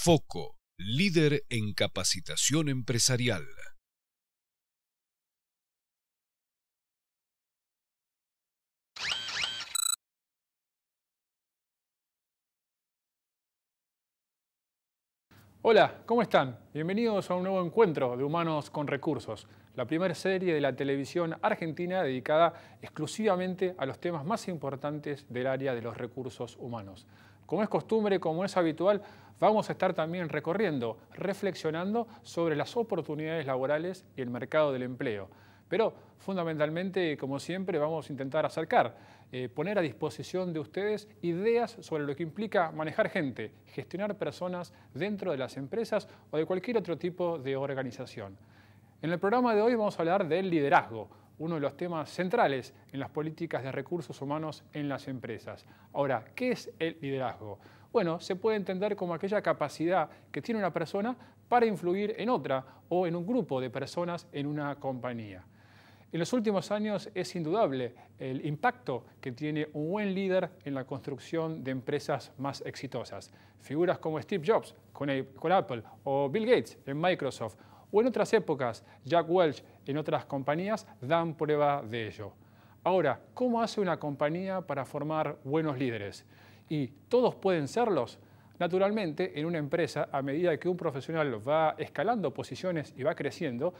Foco, líder en capacitación empresarial. Hola, ¿cómo están? Bienvenidos a un nuevo encuentro de Humanos con Recursos, la primera serie de la televisión argentina dedicada exclusivamente a los temas más importantes del área de los recursos humanos. Como es costumbre, como es habitual, vamos a estar también recorriendo, reflexionando sobre las oportunidades laborales y el mercado del empleo. Pero fundamentalmente, como siempre, vamos a intentar acercar, poner a disposición de ustedes ideas sobre lo que implica manejar gente, gestionar personas dentro de las empresas o de cualquier otro tipo de organización. En el programa de hoy vamos a hablar del liderazgo, uno de los temas centrales en las políticas de recursos humanos en las empresas. Ahora, ¿qué es el liderazgo? Bueno, se puede entender como aquella capacidad que tiene una persona para influir en otra o en un grupo de personas en una compañía. En los últimos años es indudable el impacto que tiene un buen líder en la construcción de empresas más exitosas. Figuras como Steve Jobs con Apple o Bill Gates en Microsoft o en otras épocas Jack Welch en otras compañías dan prueba de ello. Ahora, ¿cómo hace una compañía para formar buenos líderes? ¿Y todos pueden serlos? Naturalmente, en una empresa, a medida que un profesional va escalando posiciones y va creciendo,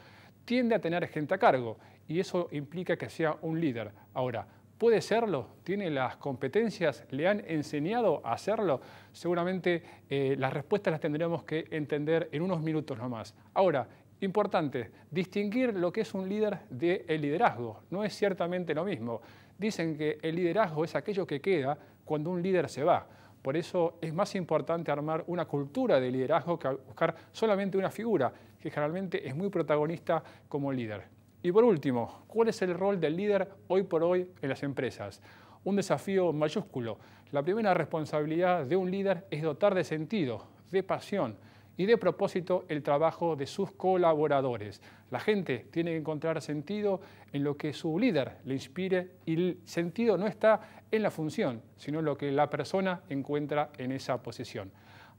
tiende a tener gente a cargo y eso implica que sea un líder. Ahora, ¿puede serlo? ¿Tiene las competencias? ¿Le han enseñado a hacerlo? Seguramente las respuestas las tendremos que entender en unos minutos nomás. Ahora, importante, distinguir lo que es un líder del liderazgo. No es ciertamente lo mismo. Dicen que el liderazgo es aquello que queda cuando un líder se va. Por eso es más importante armar una cultura de liderazgo que buscar solamente una figura que generalmente es muy protagonista como líder. Y por último, ¿cuál es el rol del líder hoy por hoy en las empresas? Un desafío mayúsculo. La primera responsabilidad de un líder es dotar de sentido, de pasión y de propósito el trabajo de sus colaboradores. La gente tiene que encontrar sentido en lo que su líder le inspire y el sentido no está en la función, sino en lo que la persona encuentra en esa posición.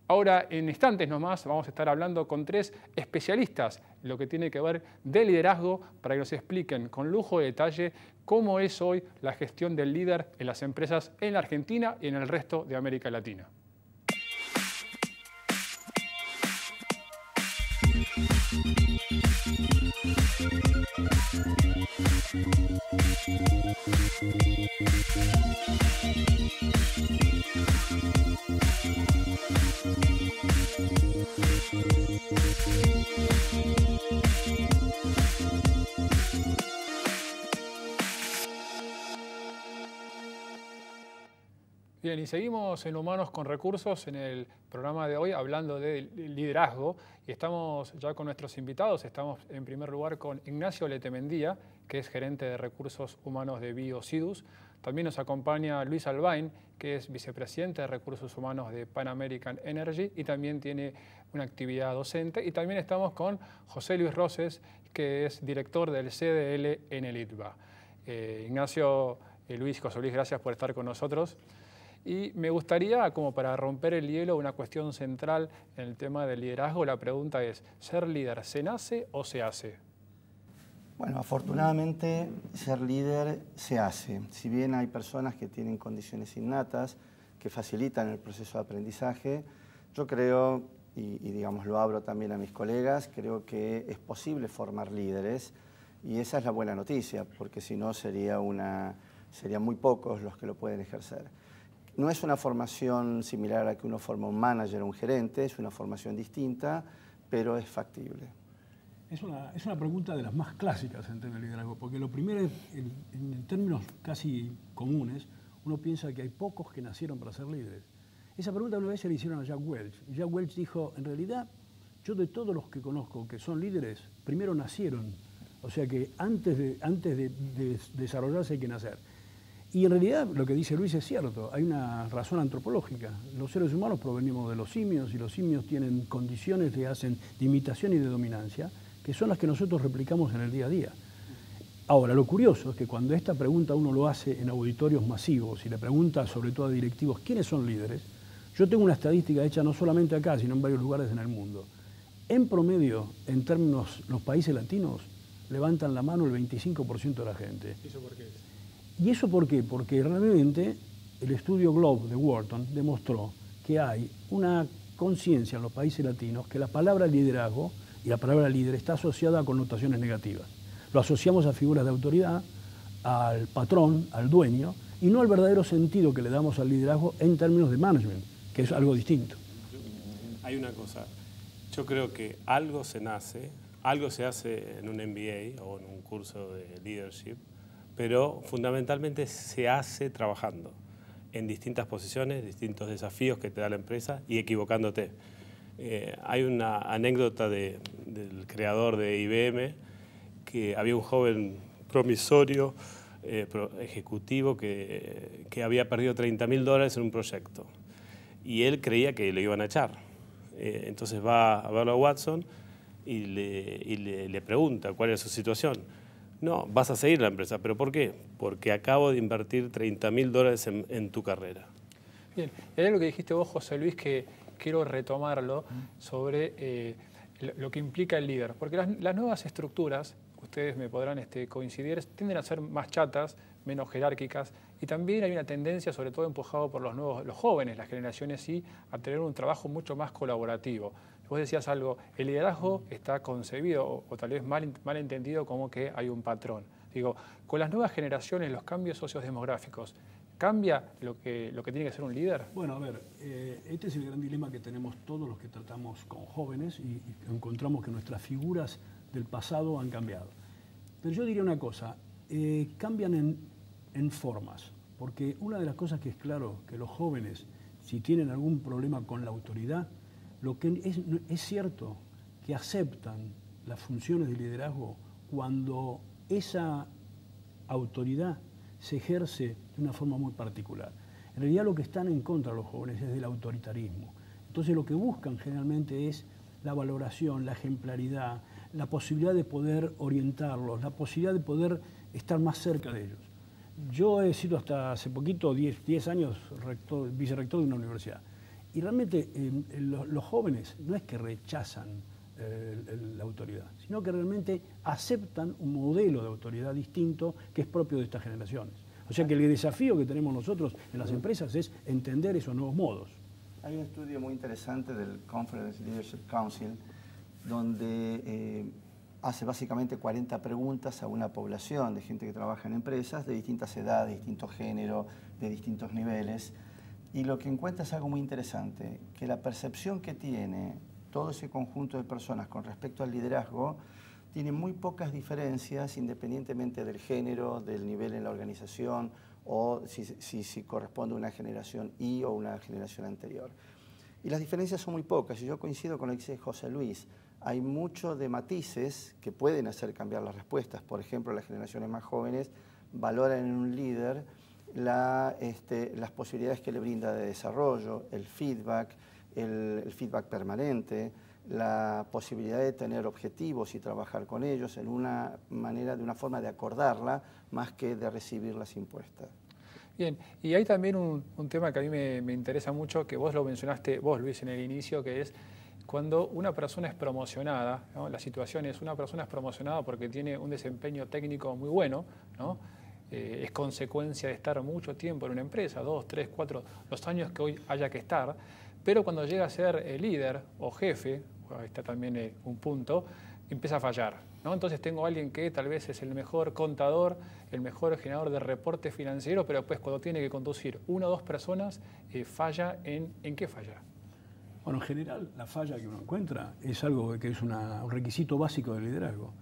Ahora, en instantes nomás, vamos a estar hablando con tres especialistas en lo que tiene que ver de liderazgo para que nos expliquen con lujo de detalle cómo es hoy la gestión del líder en las empresas en la Argentina y en el resto de América Latina. Bien, y seguimos en Humanos con Recursos en el programa de hoy hablando de liderazgo y estamos ya con nuestros invitados. Estamos en primer lugar con Ignacio Letemendía, que es gerente de Recursos Humanos de Biocidus. También nos acompaña Luis Albain, que es vicepresidente de Recursos Humanos de Pan American Energy y también tiene una actividad docente. Y también estamos con José Luis Roses, que es director del CDL en el ITBA. Ignacio, Luis, José Luis, gracias por estar con nosotros. Y me gustaría, como para romper el hielo, una cuestión central en el tema del liderazgo. La pregunta es, ¿ser líder se nace o se hace? Bueno, afortunadamente ser líder se hace. Si bien hay personas que tienen condiciones innatas que facilitan el proceso de aprendizaje, yo creo, y digamos lo abro también a mis colegas, creo que es posible formar líderes y esa es la buena noticia, porque si no serían muy pocos los que lo pueden ejercer. No es una formación similar a la que uno forma un manager o un gerente, es una formación distinta, pero es factible. Es una pregunta de las más clásicas en términos de liderazgo, porque lo primero es, en términos casi comunes, uno piensa que hay pocos que nacieron para ser líderes. Esa pregunta una vez se le hicieron a Jack Welch. Y Jack Welch dijo, en realidad, yo de todos los que conozco que son líderes, primero nacieron. O sea que antes de desarrollarse hay que nacer. Y en realidad lo que dice Luis es cierto, hay una razón antropológica. Los seres humanos provenimos de los simios y los simios tienen condiciones que hacen de imitación y de dominancia, que son las que nosotros replicamos en el día a día. Ahora, lo curioso es que cuando esta pregunta uno lo hace en auditorios masivos y le pregunta sobre todo a directivos quiénes son líderes, Yo tengo una estadística hecha no solamente acá, sino en varios lugares en el mundo. En promedio, en términos, los países latinos levantan la mano el 25% de la gente. ¿Y eso por qué es? ¿Y eso por qué? Porque realmente el estudio Globe de Wharton demostró que hay una conciencia en los países latinos que la palabra liderazgo y la palabra líder está asociada a connotaciones negativas. Lo asociamos a figuras de autoridad, al patrón, al dueño, y no al verdadero sentido que le damos al liderazgo en términos de management, que es algo distinto. Hay una cosa, yo creo que algo se nace, algo se hace en un MBA o en un curso de leadership, pero fundamentalmente se hace trabajando en distintas posiciones, distintos desafíos que te da la empresa y equivocándote. Hay una anécdota del creador de IBM, que había un joven promisorio, ejecutivo, que había perdido $30.000 en un proyecto. Y él creía que lo iban a echar. Entonces va a verlo a Watson y le pregunta cuál es su situación. No, vas a seguir la empresa. ¿Pero por qué? Porque acabo de invertir $30.000 en tu carrera. Bien, era lo que dijiste vos, José Luis, que quiero retomarlo sobre lo que implica el líder. Porque las nuevas estructuras, ustedes me podrán coincidir, tienden a ser más chatas, menos jerárquicas, y también hay una tendencia, sobre todo empujado por los jóvenes, las generaciones sí, a tener un trabajo mucho más colaborativo. Vos decías algo, el liderazgo está concebido, o tal vez mal entendido, como que hay un patrón. Digo, con las nuevas generaciones, los cambios sociodemográficos, ¿cambia lo que tiene que ser un líder? Bueno, a ver, este es el gran dilema que tenemos todos los que tratamos con jóvenes y encontramos que nuestras figuras del pasado han cambiado. Pero yo diría una cosa, cambian en formas, porque una de las cosas que es claro, que los jóvenes, si tienen algún problema con la autoridad, lo que es cierto que aceptan las funciones de liderazgo cuando esa autoridad se ejerce de una forma muy particular. En realidad lo que están en contra los jóvenes es del autoritarismo. Entonces lo que buscan generalmente es la valoración, la ejemplaridad, la posibilidad de poder orientarlos, la posibilidad de poder estar más cerca de ellos. Yo he sido hasta hace poquito, 10 años, vicerrector de una universidad. Y realmente los jóvenes no es que rechazan la autoridad, sino que realmente aceptan un modelo de autoridad distinto que es propio de estas generaciones. O sea que el desafío que tenemos nosotros en las empresas es entender esos nuevos modos. Hay un estudio muy interesante del Conference Leadership Council donde hace básicamente 40 preguntas a una población de gente que trabaja en empresas de distintas edades, distintos géneros, de distintos niveles. Y lo que encuentra es algo muy interesante, que la percepción que tiene todo ese conjunto de personas con respecto al liderazgo tiene muy pocas diferencias independientemente del género, del nivel en la organización o si corresponde a una generación Y o una generación anterior. Y las diferencias son muy pocas, y yo coincido con lo que dice José Luis. Hay mucho de matices que pueden hacer cambiar las respuestas. Por ejemplo, las generaciones más jóvenes valoran en un líder las posibilidades que le brinda de desarrollo, el feedback permanente, la posibilidad de tener objetivos y trabajar con ellos de una forma de acordarla más que de recibirlas impuestas. Bien, y hay también un tema que a mí me interesa mucho, que vos lo mencionaste, vos Luis, en el inicio, que es cuando una persona es promocionada, ¿no? La situación es, una persona es promocionada porque tiene un desempeño técnico muy bueno, ¿no? Es consecuencia de estar mucho tiempo en una empresa, 2, 3, 4, los años que hoy haya que estar, pero cuando llega a ser líder o jefe, ahí está también un punto, empieza a fallar, ¿no? Entonces tengo a alguien que tal vez es el mejor contador, el mejor generador de reportes financieros, pero pues cuando tiene que conducir 1 o 2 personas, falla ¿en qué falla? Bueno, en general la falla que uno encuentra es algo que es un requisito básico del liderazgo.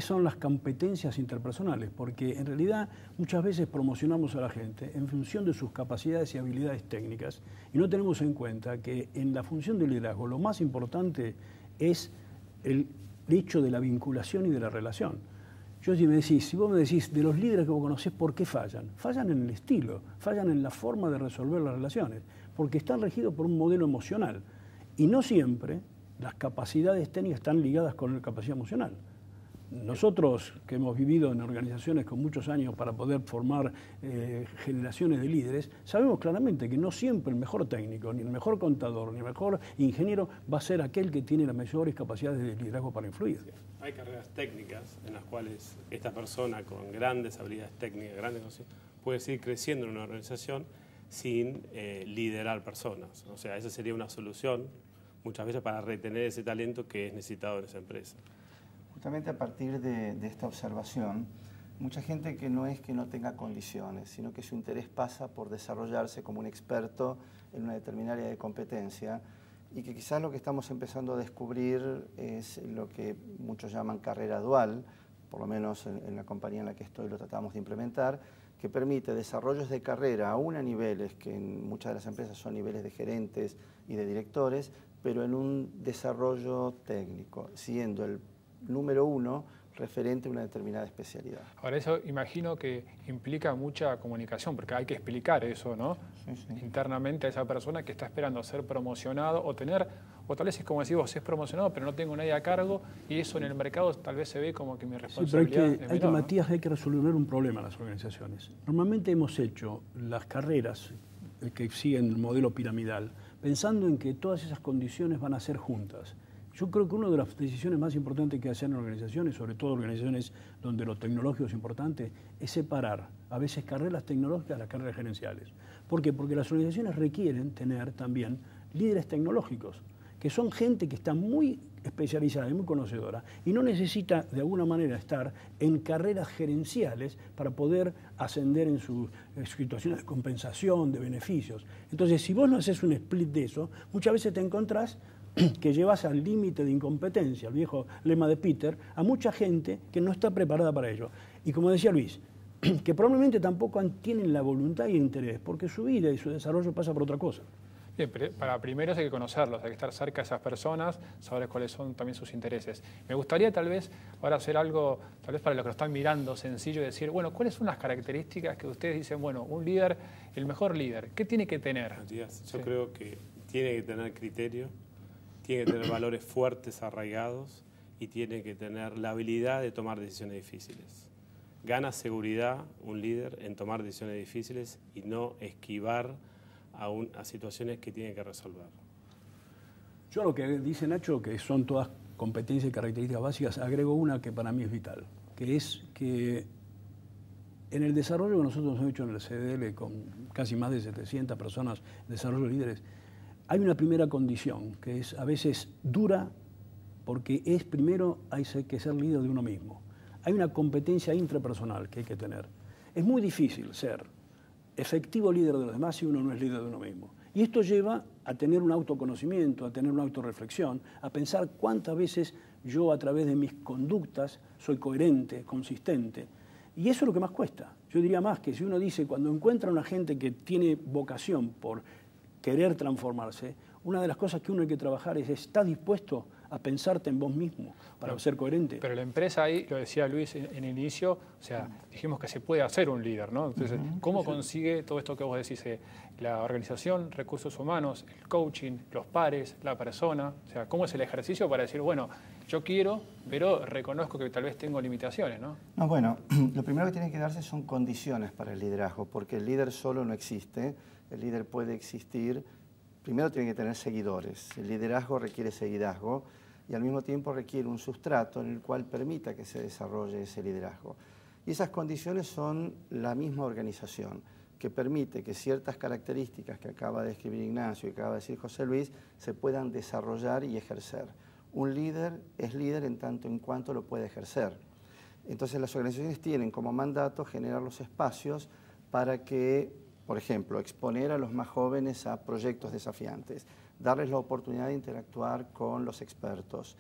Son las competencias interpersonales, porque en realidad muchas veces promocionamos a la gente en función de sus capacidades y habilidades técnicas y no tenemos en cuenta que en la función del liderazgo lo más importante es el hecho de la vinculación y de la relación. Si vos me decís de los líderes que vos conocés, ¿por qué fallan? Fallan en el estilo, fallan en la forma de resolver las relaciones, porque están regidos por un modelo emocional y no siempre las capacidades técnicas están ligadas con la capacidad emocional. Nosotros que hemos vivido en organizaciones con muchos años para poder formar generaciones de líderes, sabemos claramente que no siempre el mejor técnico, ni el mejor contador, ni el mejor ingeniero va a ser aquel que tiene las mejores capacidades de liderazgo para influir. Sí. Hay carreras técnicas en las cuales esta persona con grandes habilidades técnicas, grandes conocimientos, puede seguir creciendo en una organización sin liderar personas. O sea, esa sería una solución muchas veces para retener ese talento que es necesitado en esa empresa. Justamente a partir de esta observación, mucha gente que no es que no tenga condiciones, sino que su interés pasa por desarrollarse como un experto en una determinada área de competencia y que quizás lo que estamos empezando a descubrir es lo que muchos llaman carrera dual, por lo menos en la compañía en la que estoy lo tratamos de implementar, que permite desarrollos de carrera aún a niveles que en muchas de las empresas son niveles de gerentes y de directores, pero en un desarrollo técnico, siendo el número uno referente a una determinada especialidad. Ahora, eso imagino que implica mucha comunicación, porque hay que explicar eso, ¿no? Sí, sí. Internamente a esa persona que está esperando ser promocionado o tener, o tal vez es como decís vos, es promocionado, pero no tengo nadie a cargo, y eso en el mercado tal vez se ve como que mi responsabilidad sí, pero Matías, hay que resolver un problema en las organizaciones. Normalmente hemos hecho las carreras que siguen el modelo piramidal, pensando en que todas esas condiciones van a ser juntas. Yo creo que una de las decisiones más importantes que hacen en organizaciones, sobre todo organizaciones donde lo tecnológico es importante, es separar a veces carreras tecnológicas de las carreras gerenciales. ¿Por qué? Porque las organizaciones requieren tener también líderes tecnológicos, que son gente que está muy especializada y muy conocedora y no necesita de alguna manera estar en carreras gerenciales para poder ascender en sus situaciones de compensación, de beneficios. Entonces, si vos no haces un split de eso, muchas veces te encontrás que llevas al límite de incompetencia, el viejo lema de Peter, a mucha gente que no está preparada para ello. Y como decía Luis, que probablemente tampoco tienen la voluntad y el interés, porque su vida y su desarrollo pasa por otra cosa. Bien, pero para primero hay que conocerlos, hay que estar cerca de esas personas, saber cuáles son también sus intereses. Me gustaría tal vez ahora hacer algo, tal vez para los que lo están mirando, sencillo, y decir, bueno, ¿cuáles son las características que ustedes dicen, bueno, un líder, el mejor líder, ¿qué tiene que tener? Matías, yo creo que tiene que tener criterio, tiene que tener valores fuertes, arraigados, y tiene que tener la habilidad de tomar decisiones difíciles. Gana seguridad un líder en tomar decisiones difíciles y no esquivar a situaciones que tiene que resolver. Yo lo que dice Nacho, que son todas competencias y características básicas, agrego una que para mí es vital, que es que en el desarrollo que nosotros hemos hecho en el CDL con casi más de 700 personas, desarrollo de líderes, hay una primera condición que es a veces dura porque es primero hay que ser líder de uno mismo. Hay una competencia intrapersonal que hay que tener. Es muy difícil ser efectivo líder de los demás si uno no es líder de uno mismo. Y esto lleva a tener un autoconocimiento, a tener una autorreflexión, a pensar cuántas veces yo a través de mis conductas soy coherente, consistente. Y eso es lo que más cuesta. Yo diría más que si uno dice, cuando encuentra a una gente que tiene vocación por querer transformarse, una de las cosas que uno hay que trabajar es, ¿estás dispuesto a pensarte en vos mismo para ser coherente? Pero la empresa ahí, lo decía Luis en el inicio, o sea, dijimos que se puede hacer un líder, ¿no? Entonces, ¿cómo consigue todo esto que vos decís? La organización, recursos humanos, el coaching, los pares, la persona, o sea, ¿cómo es el ejercicio para decir, bueno, yo quiero, pero reconozco que tal vez tengo limitaciones, ¿no? No, bueno, lo primero que tiene que darse son condiciones para el liderazgo, porque el líder solo no existe, el líder puede existir. Primero tiene que tener seguidores. El liderazgo requiere seguidazgo y al mismo tiempo requiere un sustrato en el cual permita que se desarrolle ese liderazgo. Y esas condiciones son la misma organización, que permite que ciertas características que acaba de describir Ignacio y que acaba de decir José Luis se puedan desarrollar y ejercer. Un líder es líder en tanto en cuanto lo puede ejercer. Entonces las organizaciones tienen como mandato generar los espacios para que, por ejemplo, exponer a los más jóvenes a proyectos desafiantes, darles la oportunidad de interactuar con los expertos,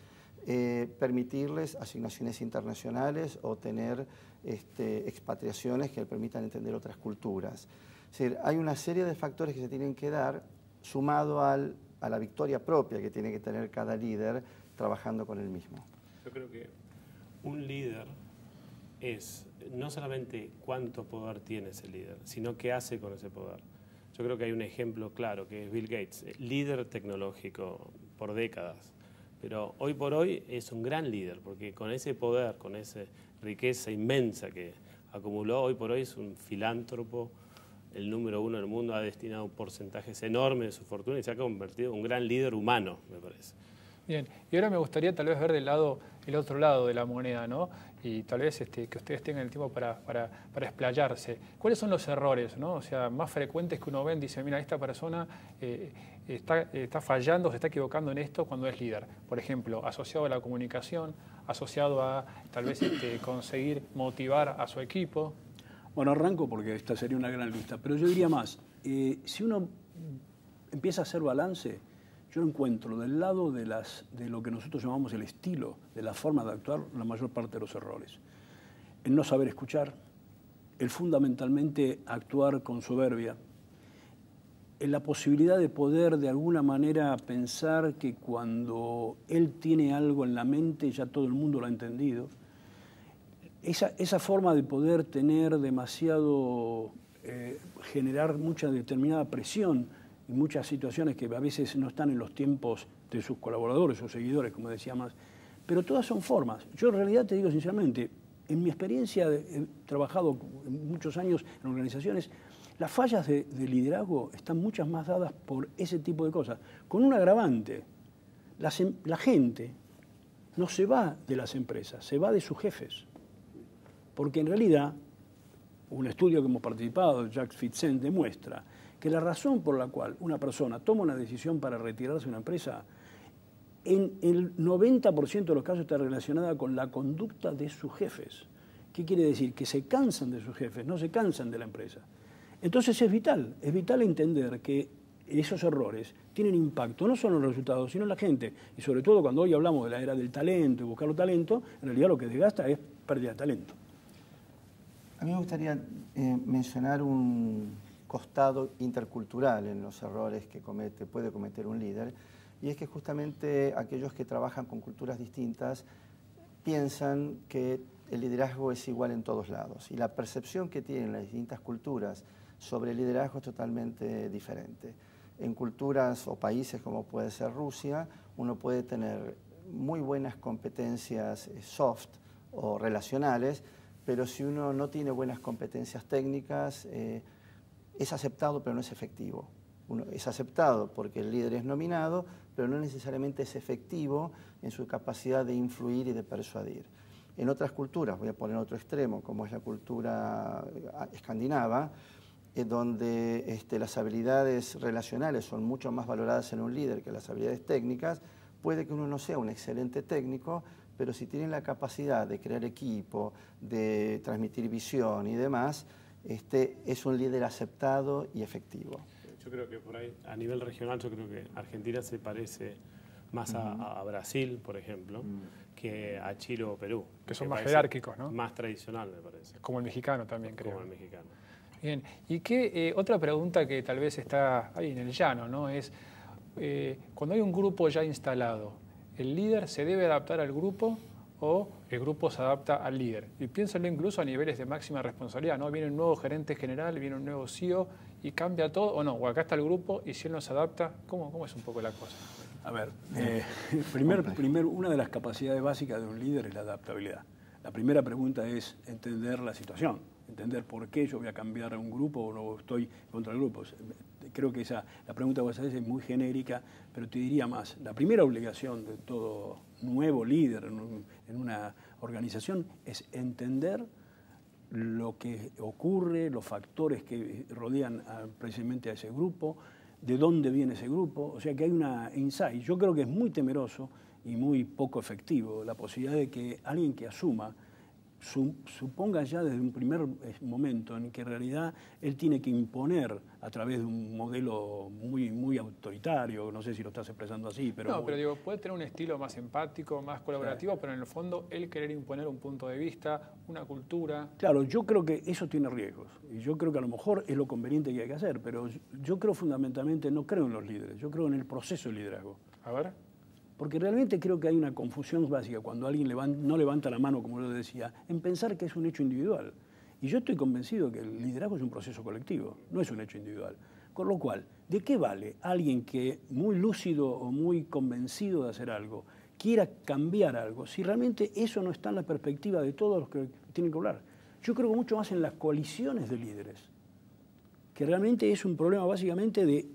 permitirles asignaciones internacionales o tener expatriaciones que les permitan entender otras culturas. Es decir, hay una serie de factores que se tienen que dar sumado a la victoria propia que tiene que tener cada líder trabajando con el mismo. Yo creo que un líder es no solamente cuánto poder tiene ese líder, sino qué hace con ese poder. Yo creo que hay un ejemplo claro, que es Bill Gates, líder tecnológico por décadas, pero hoy por hoy es un gran líder, porque con ese poder, con esa riqueza inmensa que acumuló, hoy por hoy es un filántropo, el número 1 del mundo, ha destinado porcentajes enormes de su fortuna y se ha convertido en un gran líder humano, me parece. Bien, y ahora me gustaría tal vez ver el otro lado de la moneda, ¿no? Y tal vez que ustedes tengan el tiempo para explayarse. ¿Cuáles son los errores, ¿no? O sea, más frecuentes que uno ve y dice, mira, esta persona está fallando, se está equivocando en esto cuando es líder? Por ejemplo, asociado a la comunicación, asociado a tal vez conseguir motivar a su equipo. Bueno, arranco porque esta sería una gran lista, pero yo diría más, si uno empieza a hacer balance, yo encuentro del lado de lo que nosotros llamamos el estilo, de la forma de actuar, la mayor parte de los errores. El no saber escuchar, el fundamentalmente actuar con soberbia, en la posibilidad de poder de alguna manera pensar que cuando él tiene algo en la mente ya todo el mundo lo ha entendido. Esa forma de poder tener demasiado, generar mucha determinada presión y muchas situaciones que a veces no están en los tiempos de sus colaboradores o seguidores, como decía más, pero todas son formas. Yo en realidad te digo sinceramente, en mi experiencia he trabajado muchos años en organizaciones, las fallas de liderazgo están muchas más dadas por ese tipo de cosas, con un agravante. La gente no se va de las empresas, se va de sus jefes. Porque en realidad, un estudio que hemos participado, Jacques Fitzent, demuestra que la razón por la cual una persona toma una decisión para retirarse de una empresa, en el 90% de los casos está relacionada con la conducta de sus jefes. ¿Qué quiere decir? Que se cansan de sus jefes, no se cansan de la empresa. Entonces es vital entender que esos errores tienen impacto, no solo en los resultados, sino en la gente. Y sobre todo cuando hoy hablamos de la era del talento y buscar los talentos, en realidad lo que desgasta es pérdida de talento. A mí me gustaría mencionar un costado intercultural en los errores que puede cometer un líder, y es que justamente aquellos que trabajan con culturas distintas piensan que el liderazgo es igual en todos lados, y la percepción que tienen las distintas culturas sobre el liderazgo es totalmente diferente. En culturas o países como puede ser Rusia, uno puede tener muy buenas competencias soft o relacionales, pero si uno no tiene buenas competencias técnicas, es aceptado pero no es efectivo. Es aceptado porque el líder es nominado, pero no necesariamente es efectivo en su capacidad de influir y de persuadir. En otras culturas, voy a poner otro extremo, como es la cultura escandinava, donde las habilidades relacionales son mucho más valoradas en un líder que las habilidades técnicas, puede que uno no sea un excelente técnico, pero si tiene la capacidad de crear equipo, de transmitir visión y demás, es un líder aceptado y efectivo. Yo creo que por ahí, a nivel regional, yo creo que Argentina se parece más a Brasil, por ejemplo, que a Chile o Perú. Que son más jerárquicos, ¿no? Más tradicional, me parece. Como el mexicano también, creo. Como el mexicano. Bien, y otra pregunta que tal vez está ahí en el llano, ¿no? Es, cuando hay un grupo ya instalado, ¿el líder se debe adaptar al grupo o el grupo se adapta al líder? Y piénsalo incluso a niveles de máxima responsabilidad, ¿no? Viene un nuevo gerente general, viene un nuevo CEO y cambia todo, o no, o acá está el grupo y si él no se adapta, ¿cómo es un poco la cosa? A ver, una de las capacidades básicas de un líder es la adaptabilidad. La primera pregunta es entender la situación, entender por qué yo voy a cambiar a un grupo o no estoy contra el grupo. Creo que la pregunta que vos haces es muy genérica, pero te diría más. La primera obligación de todo nuevo líder en una organización es entender lo que ocurre, los factores que rodean precisamente a ese grupo, de dónde viene ese grupo, o sea que hay una insight. Yo creo que es muy temeroso y muy poco efectivo la posibilidad de que alguien que asuma suponga ya desde un primer momento en que en realidad él tiene que imponer a través de un modelo muy autoritario, no sé si lo estás expresando así, pero... No, pero digo, puede tener un estilo más empático, más colaborativo, claro, pero en el fondo él querer imponer un punto de vista, una cultura... Claro, yo creo que eso tiene riesgos, y yo creo que a lo mejor es lo conveniente que hay que hacer, pero yo creo fundamentalmente, no creo en los líderes, yo creo en el proceso de liderazgo. A ver... Porque realmente creo que hay una confusión básica cuando alguien no levanta la mano, como yo decía, en pensar que es un hecho individual. Y yo estoy convencido que el liderazgo es un proceso colectivo, no es un hecho individual. Con lo cual, ¿de qué vale alguien que muy lúcido o muy convencido de hacer algo, quiera cambiar algo, si realmente eso no está en la perspectiva de todos los que tienen que hablar. Yo creo mucho más en las coaliciones de líderes, que realmente es un problema básicamente de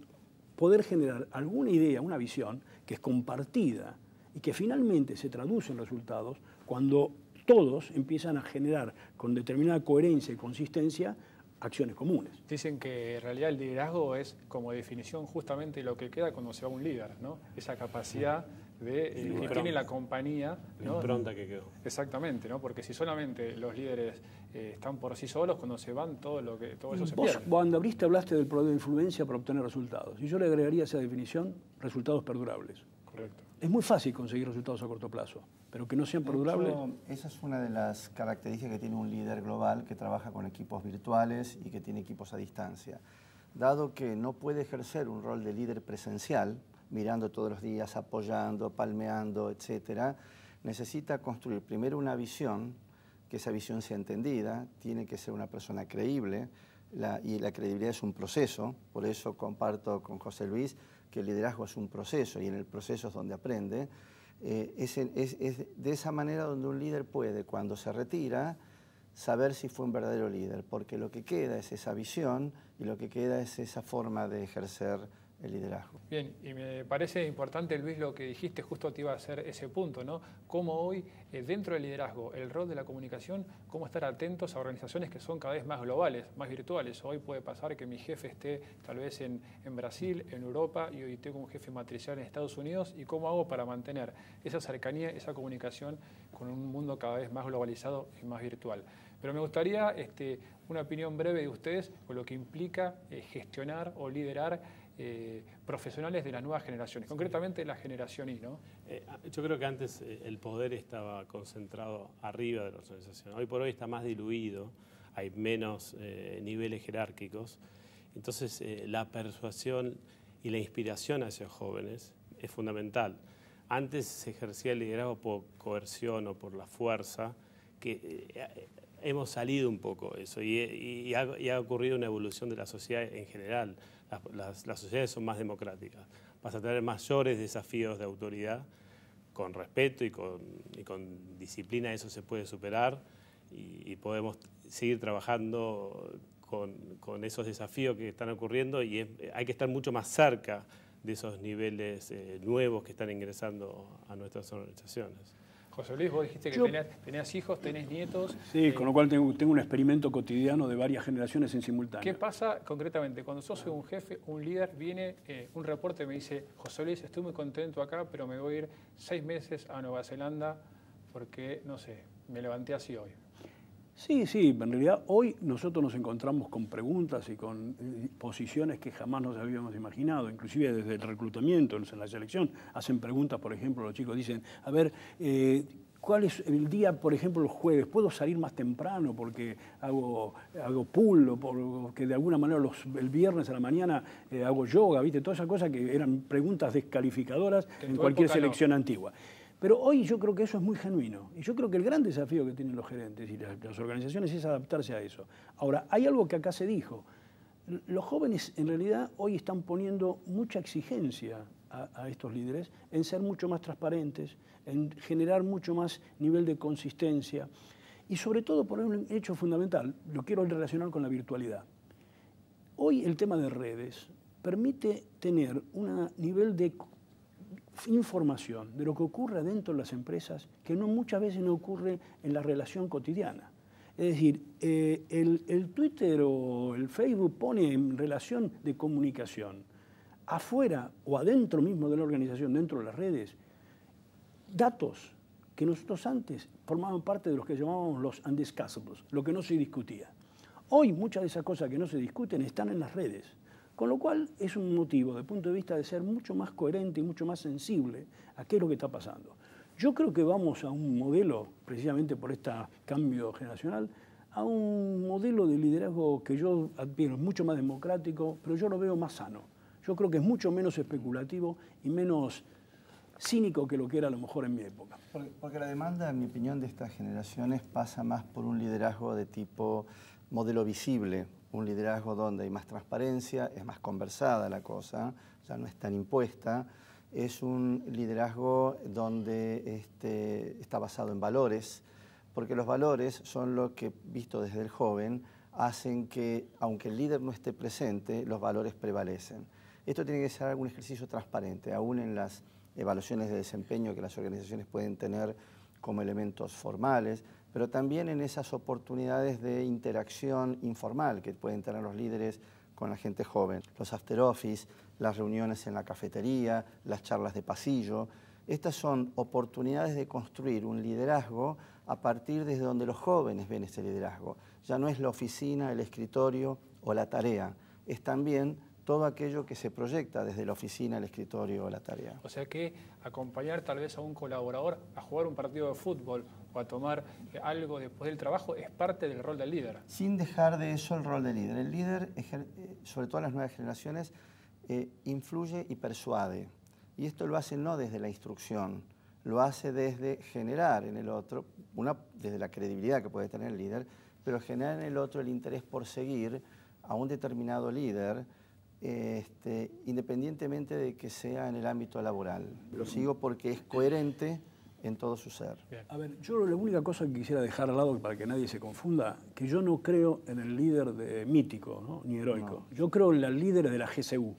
poder generar alguna idea, una visión que es compartida y que finalmente se traduce en resultados cuando todos empiezan a generar con determinada coherencia y consistencia acciones comunes. Dicen que en realidad el liderazgo es como definición justamente lo que queda cuando se va un líder, ¿no? Esa capacidad que tiene la compañía, ¿no? La impronta que quedó. Exactamente, ¿no? Porque si solamente los líderes están por sí solos, cuando se van todo eso se Vos, pierde. cuando hablaste del poder de influencia para obtener resultados, y yo le agregaría a esa definición resultados perdurables. Correcto. Es muy fácil conseguir resultados a corto plazo, pero que no sean perdurables. Esa es una de las características que tiene un líder global que trabaja con equipos virtuales y que tiene equipos a distancia. Dado que no puede ejercer un rol de líder presencial, mirando todos los días, apoyando, palmeando, etcétera, necesita construir primero una visión, que esa visión sea entendida, tiene que ser una persona creíble, y la credibilidad es un proceso. Por eso comparto con José Luis que el liderazgo es un proceso y en el proceso es donde aprende. Es de esa manera donde un líder puede, cuando se retira, saber si fue un verdadero líder, porque lo que queda es esa visión y lo que queda es esa forma de ejercer el liderazgo. Bien, y me parece importante, Luis, lo que dijiste, justo te iba a hacer ese punto, ¿no? Cómo hoy, dentro del liderazgo, el rol de la comunicación, cómo estar atentos a organizaciones que son cada vez más globales, más virtuales. Hoy puede pasar que mi jefe esté tal vez en Brasil, en Europa, y hoy tengo un jefe matricial en Estados Unidos, y cómo hago para mantener esa cercanía, esa comunicación con un mundo cada vez más globalizado y más virtual. Pero me gustaría una opinión breve de ustedes con lo que implica gestionar o liderar profesionales de las nuevas generaciones, concretamente la generación Y, ¿no? Yo creo que antes el poder estaba concentrado arriba de la organización. Hoy por hoy está más diluido, hay menos niveles jerárquicos. Entonces la persuasión y la inspiración hacia jóvenes es fundamental. Antes se ejercía el liderazgo por coerción o por la fuerza, que hemos salido un poco de eso y ha ocurrido una evolución de la sociedad en general. Las sociedades son más democráticas. Vas a tener mayores desafíos de autoridad, con respeto y con disciplina eso se puede superar y podemos seguir trabajando con esos desafíos que están ocurriendo y hay que estar mucho más cerca de esos niveles nuevos que están ingresando a nuestras organizaciones. José Luis, vos dijiste que tenías hijos, tenés nietos. Sí, con lo cual tengo un experimento cotidiano de varias generaciones en simultáneo. ¿Qué pasa concretamente? Cuando sos un jefe, un líder, viene un reporte y me dice, José Luis, estoy muy contento acá, pero me voy a ir 6 meses a Nueva Zelanda porque, no sé, me levanté así hoy. Sí, en realidad hoy nosotros nos encontramos con preguntas y con posiciones que jamás nos habíamos imaginado, inclusive desde el reclutamiento, en la selección, hacen preguntas, por ejemplo, los chicos dicen, a ver, ¿cuál es el día, por ejemplo, los jueves? ¿Puedo salir más temprano porque hago pool o porque de alguna manera el viernes a la mañana hago yoga? ¿Viste? Todas esas cosas que eran preguntas descalificadoras en cualquier selección antigua. Pero hoy yo creo que eso es muy genuino. Y yo creo que el gran desafío que tienen los gerentes y las organizaciones es adaptarse a eso. Ahora, hay algo que acá se dijo. Los jóvenes en realidad hoy están poniendo mucha exigencia a estos líderes en ser mucho más transparentes, en generar mucho más nivel de consistencia y sobre todo por un hecho fundamental, lo quiero relacionar con la virtualidad. Hoy el tema de redes permite tener un nivel de información de lo que ocurre dentro de las empresas que muchas veces no ocurre en la relación cotidiana. Es decir, el Twitter o el Facebook pone en relación de comunicación afuera o adentro mismo de la organización, dentro de las redes, datos que nosotros antes formaban parte de los que llamábamos los undiscussables, lo que no se discutía. Hoy muchas de esas cosas que no se discuten están en las redes. Con lo cual es un motivo, de punto de vista de ser mucho más coherente y mucho más sensible a qué es lo que está pasando. Yo creo que vamos a un modelo, precisamente por este cambio generacional, a un modelo de liderazgo que yo admiro, mucho más democrático, pero yo lo veo más sano. Yo creo que es mucho menos especulativo y menos cínico que lo que era a lo mejor en mi época. Porque la demanda, en mi opinión, de estas generaciones pasa más por un liderazgo de tipo modelo visible, un liderazgo donde hay más transparencia, es más conversada la cosa, ya no es tan impuesta, es un liderazgo donde está basado en valores, porque los valores son lo que, visto desde el joven, hacen que, aunque el líder no esté presente, los valores prevalecen. Esto tiene que ser algún ejercicio transparente, aún en las evaluaciones de desempeño que las organizaciones pueden tener como elementos formales, pero también en esas oportunidades de interacción informal que pueden tener los líderes con la gente joven. Los after office, las reuniones en la cafetería, las charlas de pasillo. Estas son oportunidades de construir un liderazgo a partir desde donde los jóvenes ven ese liderazgo. Ya no es la oficina, el escritorio o la tarea, es también todo aquello que se proyecta desde la oficina, el escritorio o la tarea. O sea que acompañar tal vez a un colaborador a jugar un partido de fútbol o a tomar algo después del trabajo es parte del rol del líder. Sin dejar de eso el rol del líder. El líder, sobre todo en las nuevas generaciones, influye y persuade. Y esto lo hace no desde la instrucción, lo hace desde generar en el otro, desde la credibilidad que puede tener el líder, pero generar en el otro el interés por seguir a un determinado líder, independientemente de que sea en el ámbito laboral. Lo sigo porque es coherente en todo su ser. Bien. A ver, yo la única cosa que quisiera dejar al lado para que nadie se confunda, que yo no creo en el líder mítico, ¿no? Ni heroico. No. Yo creo en los líderes de la GCU,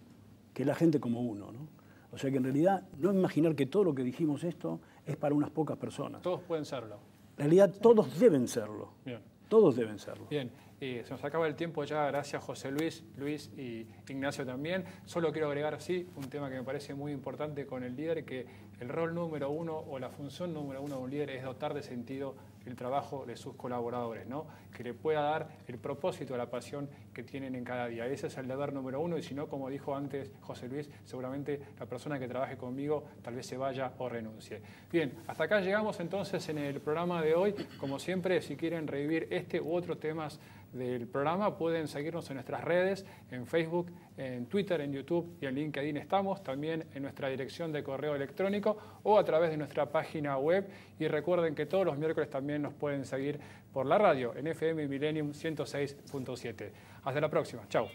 que es la gente como uno, ¿no? O sea que en realidad no imaginar que todo lo que dijimos esto es para unas pocas personas. Todos pueden serlo. En realidad todos deben serlo. Bien. Todos deben serlo. Bien, se nos acaba el tiempo ya, gracias José Luis, Luis y Ignacio también. Solo quiero agregar, sí, un tema que me parece muy importante con el líder, que el rol número uno o la función número uno de un líder es dotar de sentido el trabajo de sus colaboradores, ¿no? Que le pueda dar el propósito, la pasión que tienen en cada día. Ese es el deber número uno y si no, como dijo antes José Luis, seguramente la persona que trabaje conmigo tal vez se vaya o renuncie. Bien, hasta acá llegamos entonces en el programa de hoy. Como siempre, si quieren revivir este u otros temas del programa, pueden seguirnos en nuestras redes, en Facebook, en Twitter, en YouTube y en LinkedIn estamos, también en nuestra dirección de correo electrónico o a través de nuestra página web. Y recuerden que todos los miércoles también nos pueden seguir por la radio en FM Millennium 106.7. Hasta la próxima. Chao.